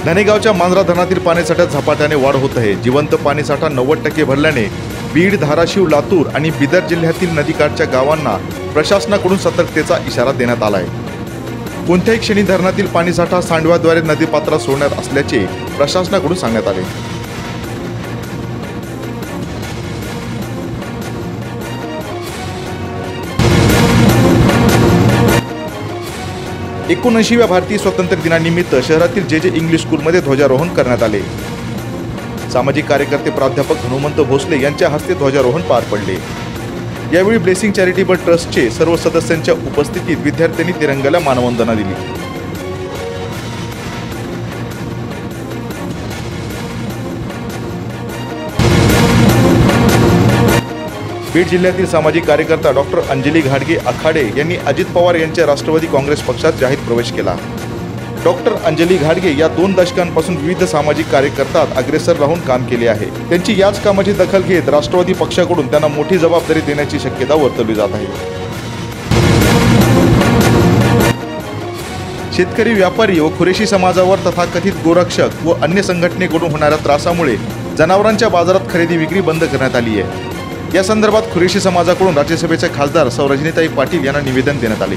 धनेगावच्या मांजरा धरणातील पाणीसाठ्यात झपाट्याने वाढ होत आहे। जिवंत पाणीसाठा 90% भरल्याने बीड, धाराशिव, लातूर आणि बिदर जिल्ह्यातील नदीकाठच्या गावांना प्रशासनाकडून सतर्कतेचा इशारा देण्यात आला आहे। कोणत्याही क्षणी धरणातील पाणीसाठा सांडव्याद्वारे नदीपात्रात सोडण्यात असल्याचे प्रशासनाकडून सांगण्यात आले। 79व्या भारतीय स्वातंत्र्य दिनानिमित्त शहरातील जे इंग्लिश स्कूलमध्ये ध्वजारोहण करण्यात आले। सामाजिक कार्यकर्ते प्राध्यापक हनुमंत भोसले यांच्या हस्ते ध्वजारोहण पार पडले। यावेळी ब्लेसिंग चॅरिटेबल ट्रस्टचे सर्व सदस्यांच्या उपस्थितीत विद्यार्थ्यांनी तिरंग्याला मानवंदना दिली। बीड जिल्ह्यातील सामाजिक कार्यकर्ता डॉक्टर अंजली घाडगे आखाडे यांनी अजित पवार यांच्या राष्ट्रवादी काँग्रेस पक्षात जाहीर प्रवेश केला। डॉक्टर अंजली घाडगे या 2 दशकांपासून विविध सामाजिक कार्यकर्त्यात अग्रेसर राहून काम केले आहे। त्यांची याच कामाची दखल घेत राष्ट्रवादी पक्षाकडून त्यांना मोठी जबाबदारी देण्याची शक्यता वर्तवली जात आहे। शेतकरी, व्यापारी व कुरेशी समाजावर तथाकथित गोरक्षक व अन्य संघटनेकडून होणाऱ्या त्रासामुळे जनावरांच्या बाजारात खरेदी विक्री बंद करण्यात आली आहे। या संदर्भात कुरेशी समाजाकडून राज्यसभेचे खासदार सौ रजनीताई पाटील यांना निवेदन देण्यात आले।